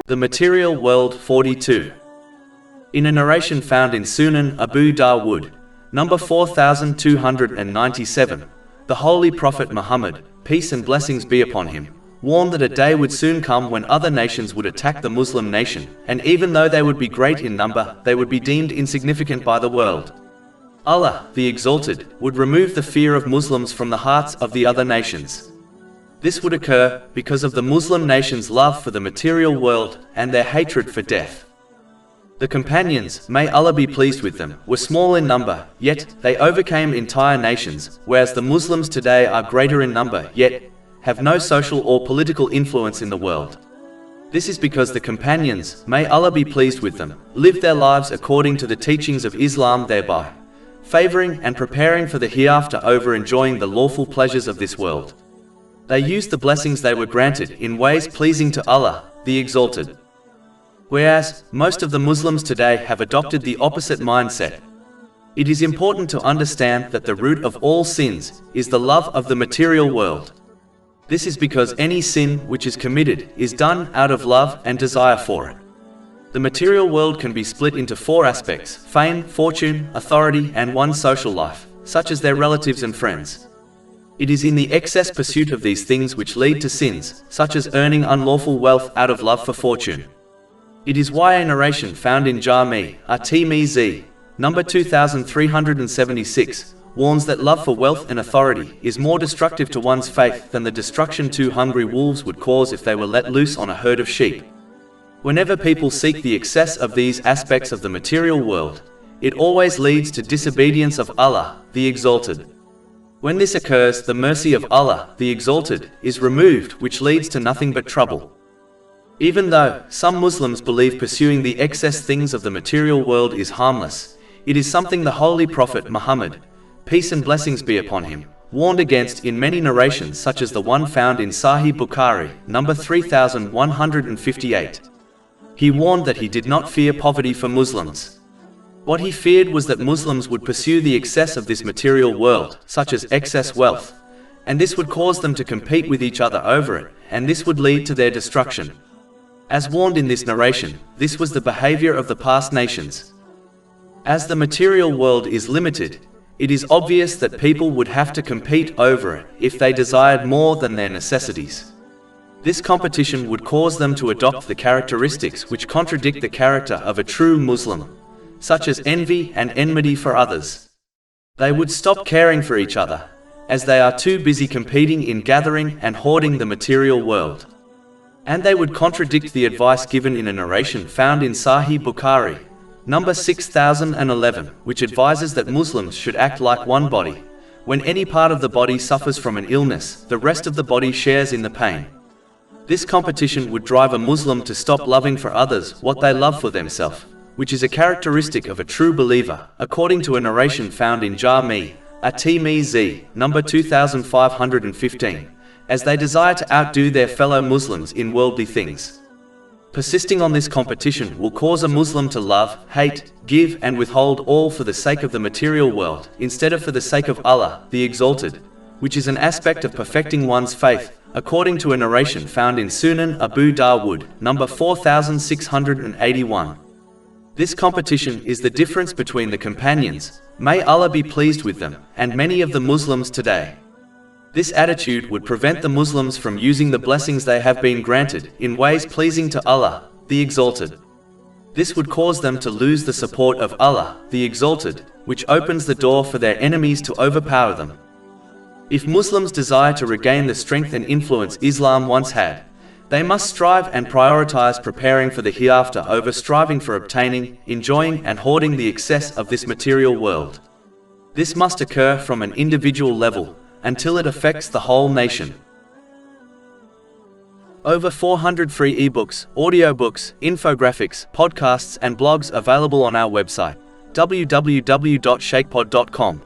The Material World 42. In a narration found in Sunan Abu Dawood, number 4297, the Holy Prophet Muhammad, peace and blessings be upon him, warned that a day would soon come when other nations would attack the Muslim nation, and even though they would be great in number, they would be deemed insignificant by the world. Allah, the Exalted, would remove the fear of Muslims from the hearts of the other nations. This would occur because of the Muslim nations' love for the material world and their hatred for death. The companions, may Allah be pleased with them, were small in number, yet they overcame entire nations, whereas the Muslims today are greater in number, yet have no social or political influence in the world. This is because the companions, may Allah be pleased with them, lived their lives according to the teachings of Islam, thereby favoring and preparing for the hereafter over enjoying the lawful pleasures of this world. They used the blessings they were granted in ways pleasing to Allah, the Exalted. Whereas, most of the Muslims today have adopted the opposite mindset. It is important to understand that the root of all sins is the love of the material world. This is because any sin which is committed is done out of love and desire for it. The material world can be split into four aspects: fame, fortune, authority, and one's social life, such as their relatives and friends. It is in the excess pursuit of these things which lead to sins, such as earning unlawful wealth out of love for fortune. It is why a narration found in Jami' at-Tirmidhi, number 2376, warns that love for wealth and authority is more destructive to one's faith than the destruction two hungry wolves would cause if they were let loose on a herd of sheep. Whenever people seek the excess of these aspects of the material world, it always leads to disobedience of Allah, the Exalted. When this occurs, the mercy of Allah, the Exalted, is removed, which leads to nothing but trouble. Even though some Muslims believe pursuing the excess things of the material world is harmless, it is something the Holy Prophet Muhammad, peace and blessings be upon him, warned against in many narrations, such as the one found in Sahih Bukhari, number 3158. He warned that he did not fear poverty for Muslims. What he feared was that Muslims would pursue the excess of this material world, such as excess wealth, and this would cause them to compete with each other over it, and this would lead to their destruction. As warned in this narration, this was the behavior of the past nations. As the material world is limited, it is obvious that people would have to compete over it if they desired more than their necessities. This competition would cause them to adopt the characteristics which contradict the character of a true Muslim, such as envy and enmity for others. They would stop caring for each other, as they are too busy competing in gathering and hoarding the material world. And they would contradict the advice given in a narration found in Sahih Bukhari, number 6011, which advises that Muslims should act like one body. When any part of the body suffers from an illness, the rest of the body shares in the pain. This competition would drive a Muslim to stop loving for others what they love for themselves, which is a characteristic of a true believer, according to a narration found in Jami' at-Tirmidhi, number 2515, as they desire to outdo their fellow Muslims in worldly things. Persisting on this competition will cause a Muslim to love, hate, give and withhold all for the sake of the material world, instead of for the sake of Allah, the Exalted, which is an aspect of perfecting one's faith, according to a narration found in Sunan Abu Dawood, number 4681. This competition is the difference between the companions, may Allah be pleased with them, and many of the Muslims today. This attitude would prevent the Muslims from using the blessings they have been granted in ways pleasing to Allah, the Exalted. This would cause them to lose the support of Allah, the Exalted, which opens the door for their enemies to overpower them. If Muslims desire to regain the strength and influence Islam once had, they must strive and prioritize preparing for the hereafter over striving for obtaining, enjoying and hoarding the excess of this material world. This must occur from an individual level, until it affects the whole nation. Over 400 free ebooks, audiobooks, infographics, podcasts and blogs available on our website, www.shakepod.com.